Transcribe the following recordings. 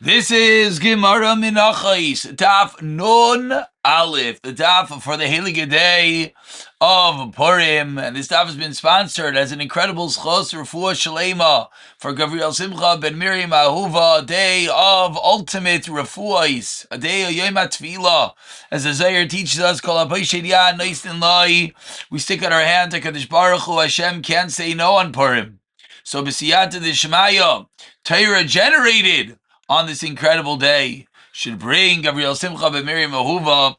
This is Gemara Menachos, Daf Nun Aleph, the Daf for the Heilige Day of Purim. And this Daf has been sponsored as an incredible Schos Refuah Shalema for Gabriel Simcha ben Miriam Ahuva, a day of ultimate Refuahs, a day of Yom HaTfilah. As the Zohar teaches us, Kol HaPoished Yad Noisten Lai, we stick out our hand to Kadosh Baruch Hu, Hashem can't say no on Purim. So B'siyata D'Shemaya, Torah generated on this incredible day should bring Gabriel Simcha ben Miriam Ahuva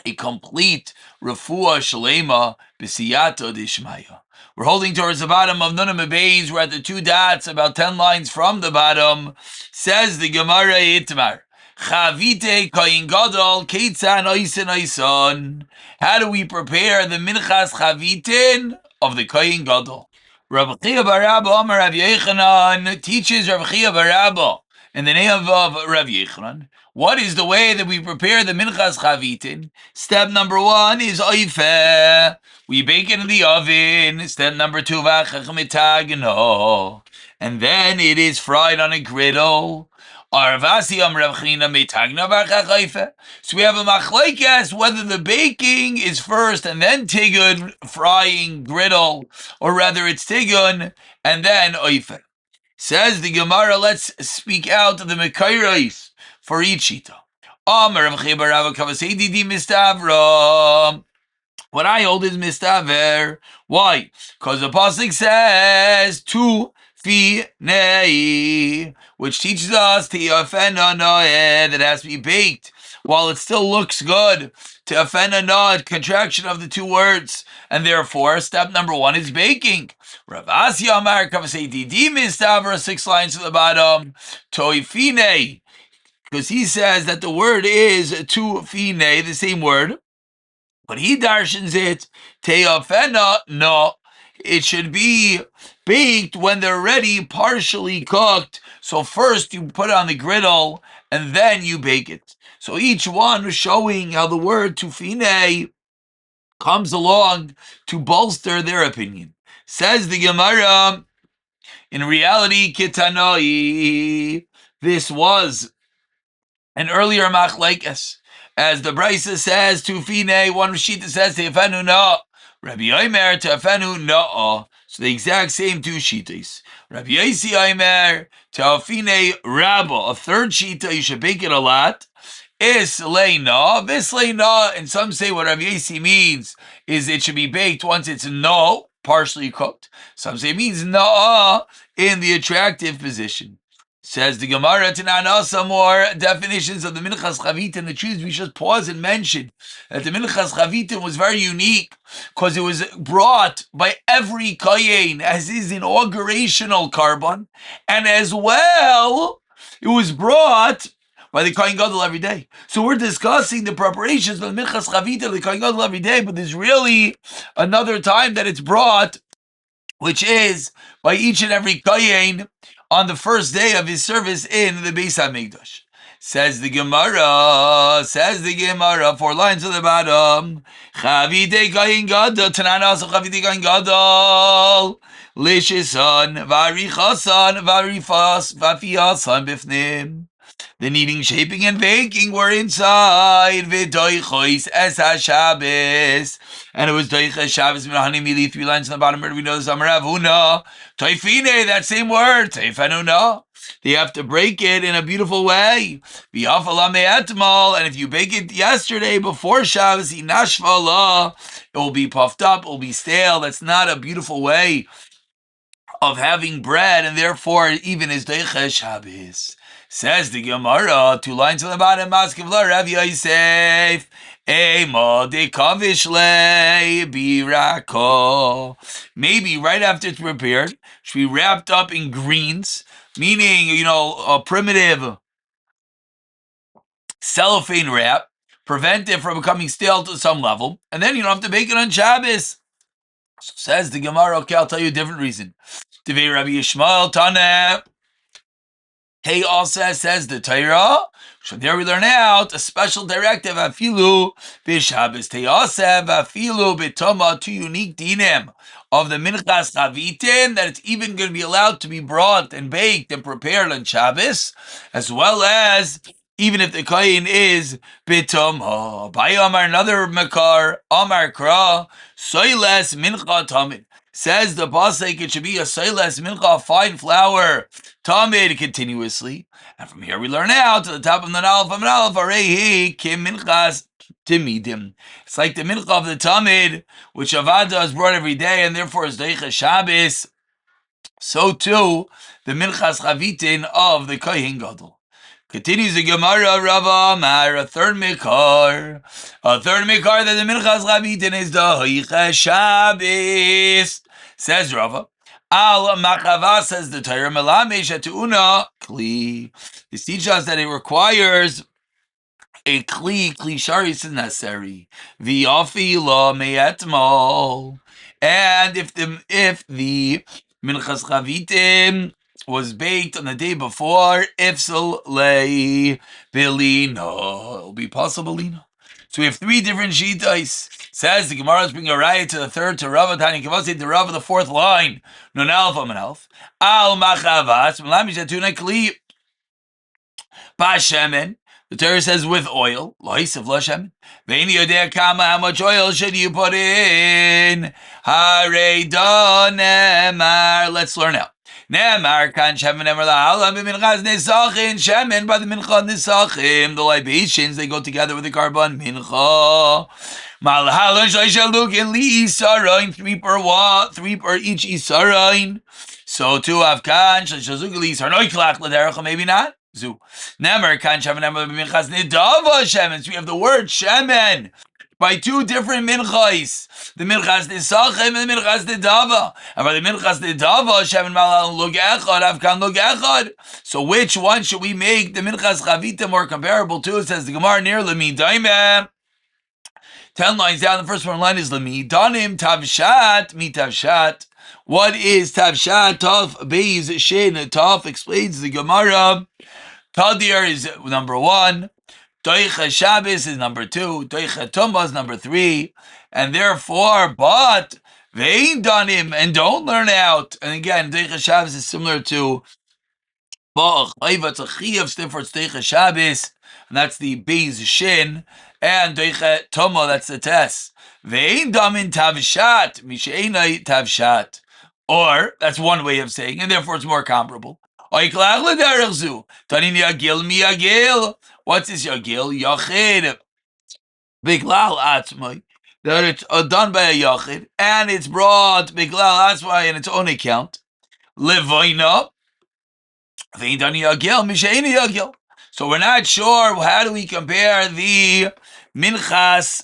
a complete refuah shalema b'siyata d'ishmaya. We're holding towards the bottom of Nunam Beis. We're at the two dots, about 10 lines from the bottom. Says the Gemara Itmar, Chavite koyin gadol keitzan oisen oison. How do we prepare the minchas chavitin of the koyin gadol? Rav Chia bar Abba Amar Rav Yechanan teaches Rav Chia bar Abba in the name of Rav Yechanan. What is the way that we prepare the minchas chavitin? Step number 1 is oifeh. We bake it in the oven. Step number 2, v'achach. And then it is fried on a griddle. So we have a machlekes whether the baking is first and then tigun, frying griddle, or rather it's tigun and then oifeh. Says the Gemara, let's speak out the mekayros for each shita. What I hold is mistaver. Why? Because the pasuk says tu finei, which teaches us that it has to be baked while it still looks good. Te'afena, contraction of the two words, and therefore step number 1 is baking. Rav Asya Amar Kavasei Didi mistaver, 6 lines to the bottom. Toifine, because he says that the word is tu fine, the same word. But he darshans it, te'afena, no. It should be baked when they're ready, partially cooked. So first you put it on the griddle, and then you bake it. So each one is showing how the word tufine comes along to bolster their opinion. Says the Gemara, in reality, kitanoi, this was an earlier machlekes. As the Brisa says, tufine, one Rishita says, te'afenu no. Rabbi Omer, te'afenu no. So the exact same two shitas. Rabbi Yosi Omer, te'afine rabba. A third shita, you should bake it a lot. Isleina, visleina. And some say what Rabbi Yosi means is it should be baked once it's no, partially cooked. Some say it means no in the attractive position. Says the Gemara, Tanana, some more definitions of the Minchas Chavitin. The truth, we should pause and mention that the Minchas Chavitin was very unique because it was brought by every Kayin as his inaugurational carbon, and as well, it was brought by the Kohen Gadol every day. So we're discussing the preparations of the Minchas Chavitin of the Kohen Gadol every day, but there's really another time that it's brought, which is by each and every Kohen on the first day of his service in the Beis HaMikdash. Says the Gemara, 4 lines to the bottom. Chavitei Kohen Gadol, Tanana also Chavitei Kohen Gadol, Lishisan, Varichasan, Varifas, Vafiasan Bifnim. The kneading, shaping, and baking were inside. V'doichois es HaShabbos. And it was doiches Shabbos minahani mili, 3 lines on the bottom. Where do we know this? Amar Rav Huna. Toifine, that same word. Teifenuna. They have to break it in a beautiful way. V'yafala me'etmal. And if you bake it yesterday before Shabbos, inashvala, it will be puffed up, it will be stale. That's not a beautiful way of having bread, and therefore even is doiches Shabbos. Says the Gemara, 2 lines on the bottom, Maskevla Rav Yosef, Ema de kavishle birako. Maybe right after it's prepared, should be wrapped up in greens, meaning, a primitive cellophane wrap, prevent it from becoming stale to some level, and then you don't have to bake it on Shabbos. So says the Gemara, okay, I'll tell you a different reason. Devei Rabbi Yishmael Taneh. Hey, also says the Torah. So there we learn out a special directive. Afilu b'Shabbos teyasev, afilu b'toma, 2 unique dinim of the minchas chavitin, that it's even going to be allowed to be brought and baked and prepared on Shabbos, as well as even if the kohen is bitum. By Omar, another makar, Omar Kra, soiles mincha tamid. Says the pasuk, it should be a soiles mincha, fine flour, tamid, continuously. And from here we learn out to the top of the Nalef of Nalef, arehi kim minchas timidim. It's like the mincha of the tamid, which avada is brought every day, and therefore is deicha Shabbos. So too the minchas chavitin of the kohen gadol. Continues the Gemara, Rava Amar, a third mikar that the minchas chavitin is the deicha Shabbos. Says Rava. Al machava, says the Torah, melamesh atuna kli. This teaches us that it requires a kli sharis is necessary. V'afila me'etmol. And if the minchas chavitim was baked on the day before, ifsal lei bilino, it'll be possible lino. So we have three different shitas. Says the Gemara is bringing a riot to the third, to Rava Tani Kavasi, to Rava the fourth line. Non alpha and alpha. Al machavas melamish atuna kli b'shemen. The Torah says with oil. Lo'isav lo shemen. Ve'ini yodea kama, how much oil should you put in? Harei do nemar. Let's learn out. Nemar kan shemen nemar la'alam b'minchas nisachin. Shemen by the mincha nisachim. The libations, they go together with the carbon mincha. Malhalon shloisha li isaroin, three per each isaroin. So too avkan shloisha lukin li isaroin. Noiklach l'derech, maybe not. Zu. Nemer kan shemen nemer b'minchas nidava shemen. So we have the word shemen by two different minchas, the minchas nisachim and the minchas nidava. And by the minchas nidava, shemen malal lug echad, avkan lug echad. So which one should we make the minchas chavita more comparable to? It says the Gemara near lemi daimeh. 10 lines down, the first one line is lemi danim tavshat mi tavshat. What is tavshat? Tov beis shin tov explains the Gemara. Tadir is number 1. Doicha Shabbos is number 2. Doicha Tumba is number 3. And therefore, but vein danim, and don't learn out. And again, Doicha Shabbos is similar to Ba'ach Chayva. It's a Chiyav stiff for Doicha Shabbos, and that's the Beis Shin. And Doicha Tumba, that's the Tes. Vein damin tavshat, mishe'enai tavshat. Or, that's one way of saying, and therefore it's more comparable. What's this yagil? Yachid. Biglal atzmai. That it's done by a yachid, and it's brought biglal atzmai in its own account. Levaina. Ve'indani yagil, misheini yagil. So we're not sure, how do we compare the minchas?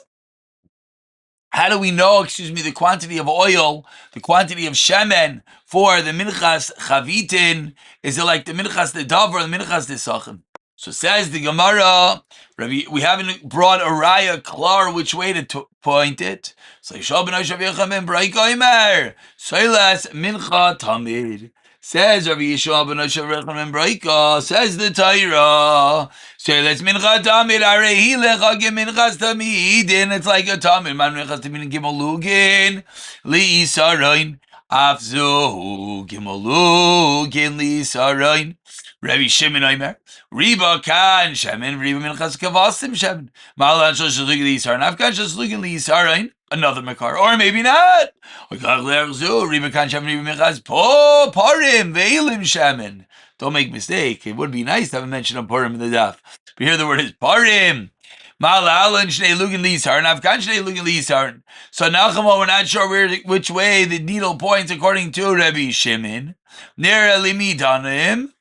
How do we know, the quantity of oil, the quantity of shemen for the minchas chavitin? Is it like the minchas nedav or the minchas nesachim? So says the Gemara, we haven't brought a raya klar which way to point it. So Yishal ben Yoshev Yechem Braika Imer, Soilas mincha tamid. Says Rabbi Yishua ben Yoshev Braika, says the Torah. Soilas mincha tamid, arehi lechagim minchas tamid. And it's like a tamid, man minchas tamid gimolugin, li isaroin, afzu gimolugin li isaroin. Rabbi Shimon Omer, Riba kan shemen, Riba minchas kavasim shemen. Malan shal shalugin li isaroin, afkan shal shalugin li isaroin. Another makar, or maybe not. Riba kan shemen, Riba minchas po parim veilim shemen. Don't make mistake. It would be nice to have a mention of parim in the daf, but here the word is parim. Malalan shnei lugin li isaroin, afkan shnei lugin li isaroin. So Nachama, we're not sure which way the needle points according to Rabbi Shimon. Nera limi danim.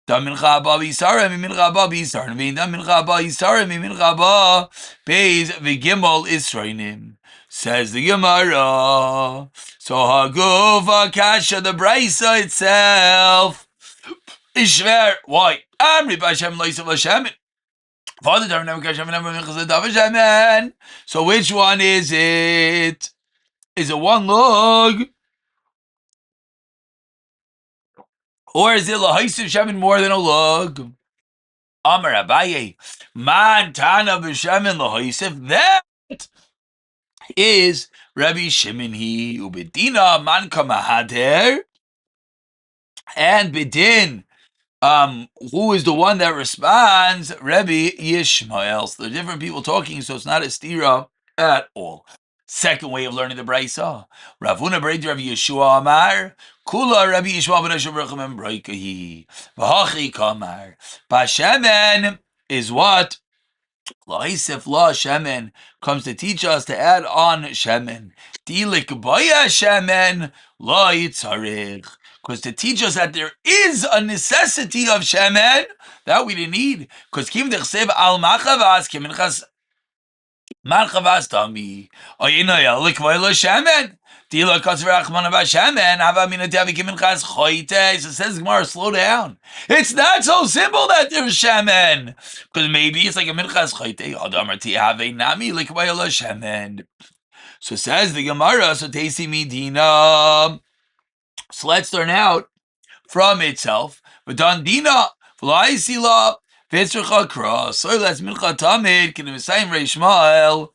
Mincha ba b'yisara mincha ba b'yisara v'inda mincha ba yisara mincha ba beis v'gimel isroinim. Says the Gemara. So Hagova Kasha, the Brisa itself is shver. Why? Amri b'Hashem lo'isav l'Hashem. Father Torah never Kashem never minchas l'dav Hashem. So which one is it? Is it one log? Or is it l'haisav shemen more than a log? Amar Abaye, man tana b'shemen l'haisav. That is Rabbi Shimon he ubedina manka mahader, and bedin, who is the one that responds? Rabbi Yishmael. So they're different people talking, so it's not a stira at all. Second way of learning the brayso. Ravuna Breid Rabbi Yeshua Amar. Kula Rabbi Yishmael ben Hashem Rechem Breikahi. V'hachi Kamar. Bashemen is what? La'isif la shemen comes to teach us to add on shemen. Dilik baya shemen la yitzarich. Because to teach us that there is a necessity of shemen that we didn't need. Because kim dechsev al machavas kim minchas machavas tami oyina yalik vayla shemen. Dila kasver achman about shemen hava mina tavi kim minchas choites. It says Gemara, slow down. It's not so simple that there's shemen. Because maybe it's like a minchas choite. Adamarti have nami like vayla shemen. So says the Gemara. So tesi midina. So let's learn out from itself. V'dan dina v'lai sila v'etzrecha cross. So that's mincha tamid can Messiah Reishmael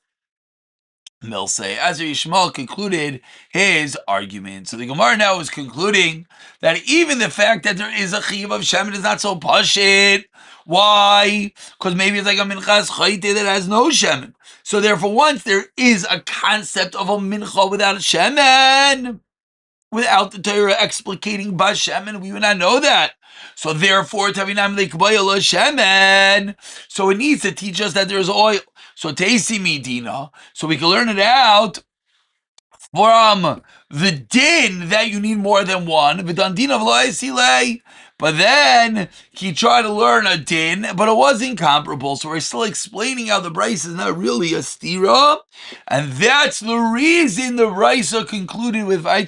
Milsei. As Reishmael concluded his argument. So the Gemara now is concluding that even the fact that there is a chiyuv of shemen is not so pashit. Why? Because maybe it's like a minchas chayte that has no shemen. So therefore, once there is a concept of a mincha without shemen, without the Torah explicating Bashemen, we would not know that. So therefore, Tavinam Lekbayala Shemen. So it needs to teach us that there's oil. So Tesi Medina. So we can learn it out from the din that you need more than one. But then he tried to learn a din, but it wasn't comparable. So we're still explaining how the Bryce is not really a stira. And that's the reason the Brisa concluded with Rabbi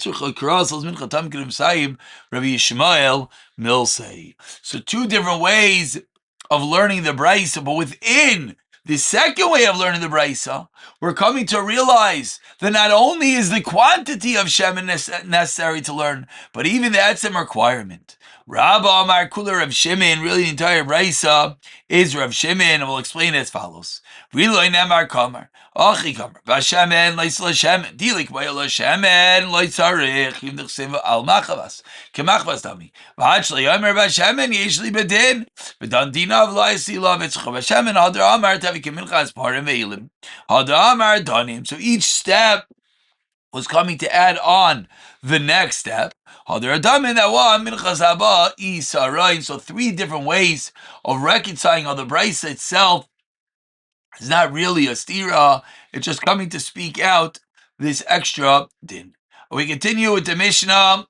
Yishmael Milsei. So two different ways of learning the Brisa, but within the second way of learning the Brisa, we're coming to realize that not only is the quantity of shemen necessary to learn, but even that's a requirement. Rabba Amar Kula Rav Shimon, really the entire Brisa is Rav Shimon, and we'll explain it as follows. Riloy Nemar Kamar, Achi Kamar, Vashemen, Leisla Shemen, Dilik Bayala Shemen, Leisarich, Yimdechsiva Al Machavas, Kemachvas Dami, Vachli Yomer Vashemen, Yeshli Bedin, Bedan Dinav Laisila, Vitzcha Vashemen, Hadra Amar, Tavi Keminchas Parim Veilim, Hadra Amar Danim. So each step was coming to add on the next step. So three different ways of reconciling how the Brisa itself is not really a stira. It's just coming to speak out this extra din. We continue with the Mishnah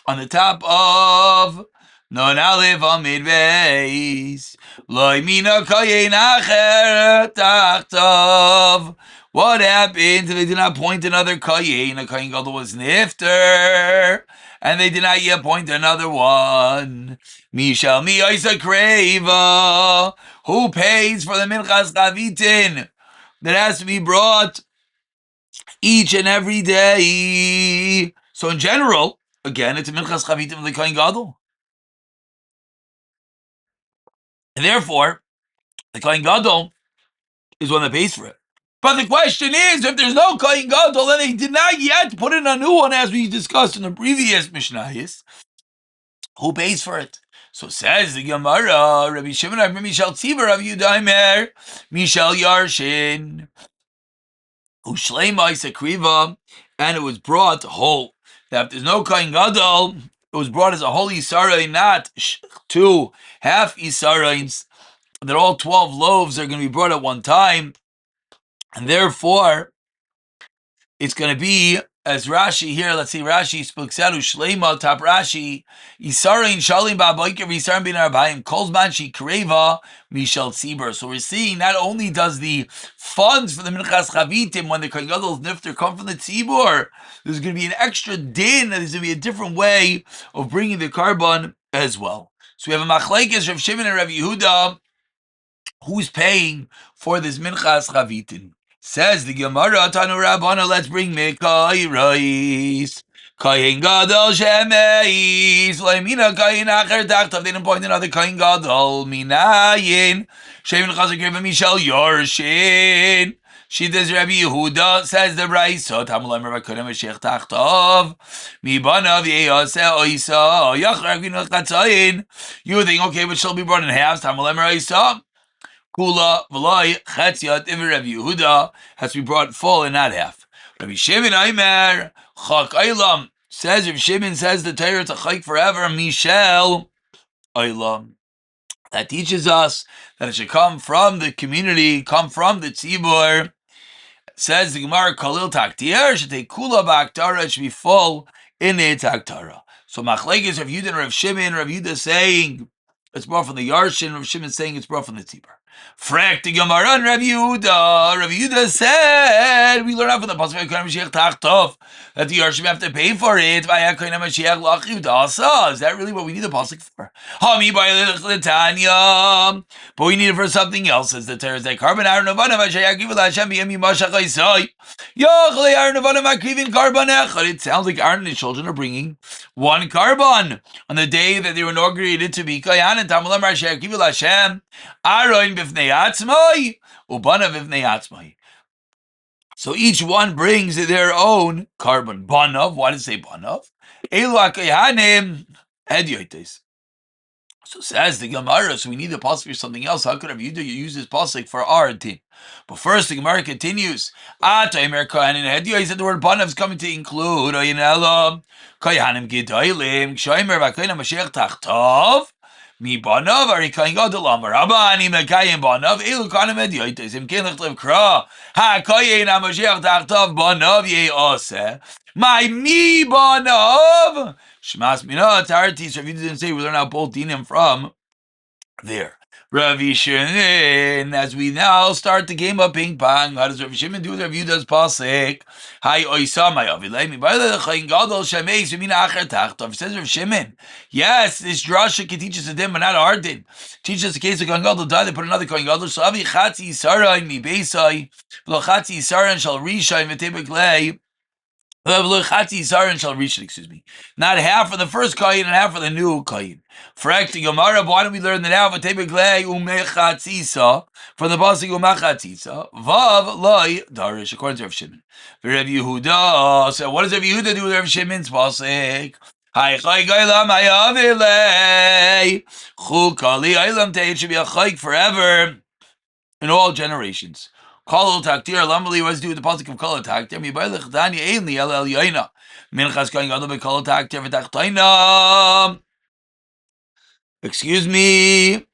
on the top of Non Aleph Amid Beis. Loi mina kayin acher tachtov. What happened? They did not appoint another kayin. A kayin gadol was nifter, and they did not yet appoint another one. Mishal mi isa kreva. Who pays for the minchas chavitin that has to be brought each and every day? So in general, again, it's a minchas chavitim of the kayin gadol, and therefore the kayin gadol is one that pays for it. But the question is, if there's no Kohen Gadol, then they did not yet put in a new one, as we discussed in the previous Mishnayos, who pays for it? So says the Gemara, Rabbi Shimon, Rabbi Mishal Tziva, Rabbi Yudaimer, Mishal Yarshin, Ushleima Isakriva, and it was brought whole. That if there's no Kohen Gadol, it was brought as a whole Yisarain, not two half Yisarains, that all 12 loaves are going to be brought at one time. And therefore, it's going to be, as Rashi here, let's see, Rashi speaks out, Shleima, top Rashi, Yisarin Shalim Ba'aboiker, Yisarin Bin Arbaim, Kolzman Shi Kreva, Mishal Tzibur. So we're seeing not only does the funds for the Minchas Chavitim, when the Kohen Gadol's Nifter, come from the Tzibur, there's going to be an extra din, there's going to be a different way of bringing the carbon as well. So we have a Machlekes, Rav Shimon and Rav Yehuda, who's paying for this Minchas Chavitim. Says the Gemara, Tanu Rabbana, let's bring Mekai Reis. Kayin Gadol Shemeis. Laimina Kayin Acher Tachtav. They didn't point another Kayin Gadol. Minayin. Shemin Chazak Reva Mishal Yorshin. She does Rabbi Yehuda, says the Brayso, Tamulam Rabbi Kudim Mashiach Tachtov, Mibanav Yeose Oisa, Yachragin Chatzayin. You would think, okay, but she'll be brought in halves, Tamulam Raisa. Kula V'loi Chetziat Iver Rabbi Yehuda has to be brought full and not half. Rabbi Shimon Aimer Chak Eilam says, Rabbi Shimon says the Torah to Chak forever, Mishel Eilam. That teaches us that it should come from the community, come from the tzibur. Says the Gemara, Kalil Taktir should take Kula B'Aktara, it should be full in a Taktara. So Machlekes Rav Yehuda and Rav Shimon, Rav Yehuda saying it's brought from the Yarshin, Rav Shimon saying it's brought from the tzibur. Frek the Gemara and Rav Yehuda. Rav Yehuda said, we learn out from the Pasuk that the Yarshim have to pay for it. Is that really what we need the Pasuk for? But we need it for something else, as the Torah is like carbon iron it sounds like Aaron and his children are bringing one carbon on the day that they were inaugurated to be Kayan and Tamalam Hashem Aaron b'fnei atzmai, ubana b'fnei atzmai. So each one brings their own carbon. Banav, why does it say banav? Elu ha'kohanim hedyotes. So says the Gemara, so we need the pasuk for something else. How could Rav Yehuda use this pasuk for our team? But first the Gemara continues. Ataymer kohanim hedyotes, that the word banav is coming to include oyin elam kohanim gedolim kshoimer v'kohanim Mashiach tachtov. Mi banav ari kain gadol amar Rabba ani mekayim banav elu kanim edyotes im ken lechtlev kra ha kayin Mashiach tachtov banav ye'aseh my mi banav shmas mina tartis. Rav Yehuda didn't say we learn out both dinim from there. Rav Shimon, as we now start the game of ping pong, how does Rav Shimon do with Rav Yehuda's pasuk? Hi oisa my avilei mi ba'ile chayin gadol shemeis v'mina acher tachtov. Says Rav Shimon, yes, this drasha can teach us a din, but not a hard din. Teach us the case of kohen gadol died, they put another kohen gadol. So avi chatzi yisarayin mi beisai, v'lo chatzi yisarayin shall rishayin v'tebeklei. Shall reach it, excuse me. Not half for the first kohen and half for the new kohen. Frak the Gemara, why don't we learn that now? From the pasuk umechatzisa, vav loy darish, according to Rav Shimon. Rav Yehuda, so what does Rav Yehuda do with Rav Shimon's pasuk? Hi chay gailam hayavilei chukali ailam teit should be a chayk forever in all generations. Kol taktir lamali was do with the pasuk of kol taktir mi bailach dani ainli el yoina minchas going gadol be kol taktir v'tachtoina. Excuse me.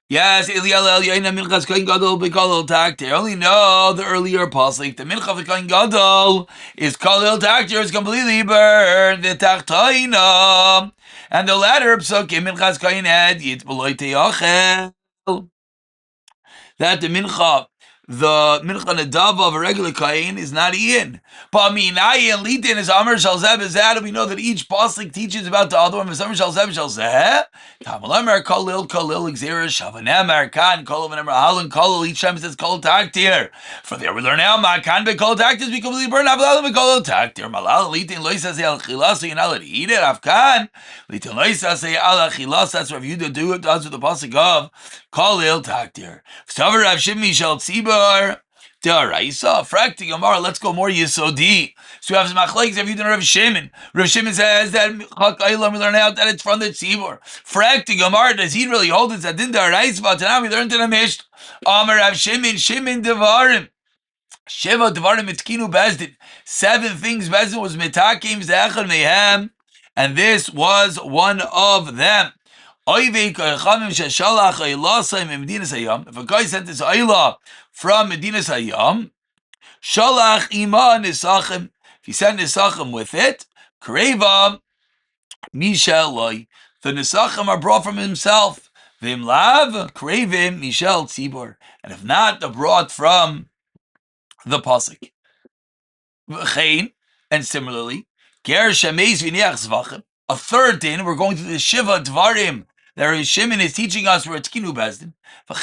Yes, Eli el yoina minchas going gadol be kol taktir. Only know the earlier pasuk. The mincha of going gadol is kol taktir is completely burned the tachtoina, and the latter psukim minchas going ed yit beloy teachel. That the mincha nadav of a regular kain is not in. But minayin litin is amar shal zeh bezeh. We know that each pasuk teaches about the other one. Amar shal zeh shal zeh. Tamalamar kalil exera shavanemar kan kol v'nemar halin kol. Each time it says kol taktir. For there we learn now makan be kol taktir we completely burn avlalim be kol taktir. Malal litin loisas al chilas, so you're not allowed to eat it. Afkan litin loisas al chilas. That's what Rav Yehuda does with the pasuk of kalil taktir. V'savar Rav Shimon shal tzibur. Daraisa, frakti Gemara. Let's go more yisodi. So we have some machlekes. Rav Yehuda and Rav Shimon. Rav Shimon says that chak aylam we learn out that it's from the tzibur. Frakti Gemara. Does he really hold it? That din daraisa, but now we learned in the Mishnah. Amar Rav Shimon, Shimon devarim. Shiva devarim mitkinu bezdin. 7 things bezdin was mitakim ze'echad mehem, and this was one of them. If a guy sent his ayla from Medinas Hayam, shalach ima nisachim. If he sent nisachim with it, kreva mishaloi. The nisachim are brought from himself. Vimlav krevim mishal tzibor. And if not, they're brought from the pasuk. And similarly, ger shemeis v'niach zvachim. A third din, we're going to the Shiva Dvarim that Rav Shimon is teaching us for Tkinu Bezdin. If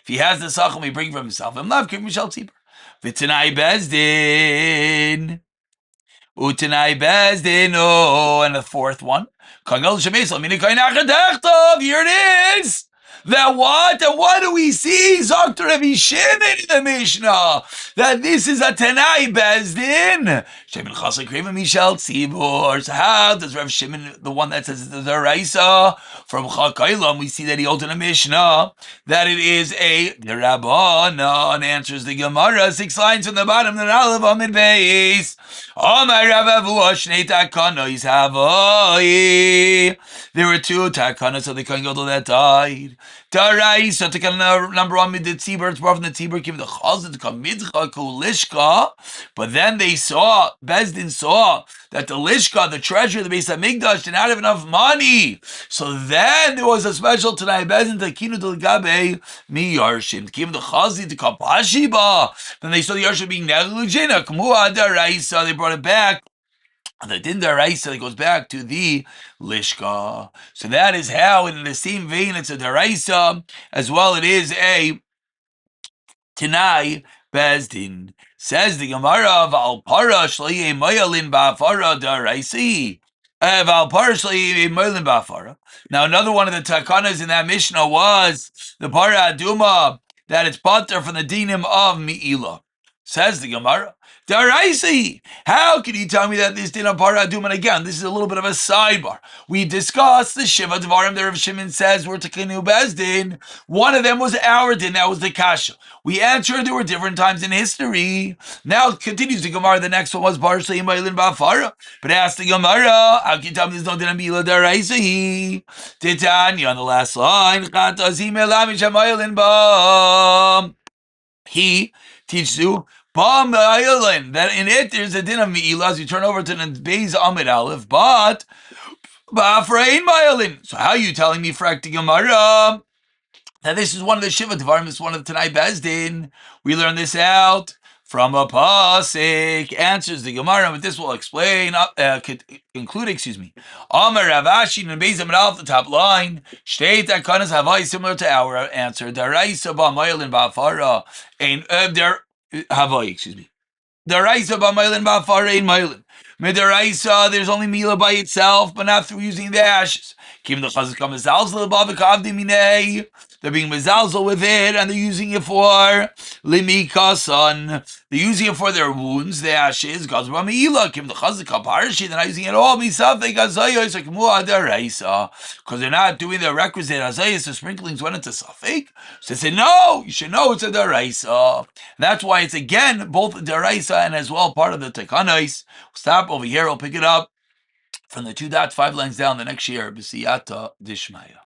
he has the Sachem, he bring from himself. V'tanai Bezdin. Oh, and the fourth one. Here it is. That what? And what do we see? Dr. Rabbi Shimon in the Mishnah. That this is a Tanai Bezdin. Shimon Chasa Kreva Mishal Tzibur. So how does Rav Shimon, the one that says the Raisa from Chakailam, we see that he holds in a Mishnah that it is a Rabbanan, answers the Gemara, 6 lines from the bottom, the Aleph Amid Beis. Omar Rav Avu Shnei Takanos Havoi. There were 2 takanas of the Kohen Gadol that died. Daraisa, takana number 1, mid the tzibur, it's brought from the tzibur, give the chazan to come midcha kulishka. But then they saw, Bezdin saw, that the lishka, the treasure of the Beis HaMikdash, did not have enough money. So then there was a special tonight, Bezdin takinu del gabe mi yarshim, give the chazan to come pashiba. Then they saw the yarshim being negligent, kamua daraisa, they brought it back. The din daraisa goes back to the lishka. So that is how, in the same vein, it's a daraisa as well. It is a Tanai Bezdin. Says the Gemara of Al Para Shliye Moyalin Bafara Daraisi. Now, another one of the takanas in that Mishnah was the Para Aduma, that it's pater from the dinim of Mi'ila. Says the Gemara, Daraisi, how can you tell me that this din of Para Aduma? And again, this is a little bit of a sidebar. We discussed the Shiva Dvarim that Rav Shimon says were Tekenu Bezdin. One of them was our din, that was the Kasha. We answered there were different times in history. Now continues the Gemara, the next one was Barsha Imailin Bafara. But ask the Gemara, how can you tell me there's no din of Mi'ila Daraisi? Titania on the last line, he teaches you that in it there's a din of Mi'ila as you turn over to the Beis Amid Aleph, but Ba'afrein Ma'ilin. So how are you telling me, Frak the Gemara, that this is one of the Shiva Devarim, this is one of the Tanai Bezdin? We learn this out from a pasuk. Answers the Gemara, but this will explain, conclude, Amar Ravashi and Beis Amid Aleph, the top line, Shtei Takanas Havai, similar to our answer. Daraisa Ba'Ma'ilin Ba'Afara, ein Havai, Daraisa Ba'Ma'ilin Ba'Afara ein Ma'ilin. Midaraisa, there's only Mila by itself, but not through using the ashes. Kim the Chazaka Mezalzel Bavakavdi Minei. They're being mezalzel with it, and they're using it for limikasan. They're using it for their wounds, the ashes. God's b'meila. Kim the Chazaka Parashi. They're not using it all. Misafek azayos akmu adaraisa, because they're not doing the requisite azayos. The sprinklings went into safek. So they say no. You should know it's a daraisa. That's why it's again both a daraisa and as well part of the tekanais. We'll stop over here. We'll pick it up from the 2.5 lines down the next year. B'siyata dishmaya.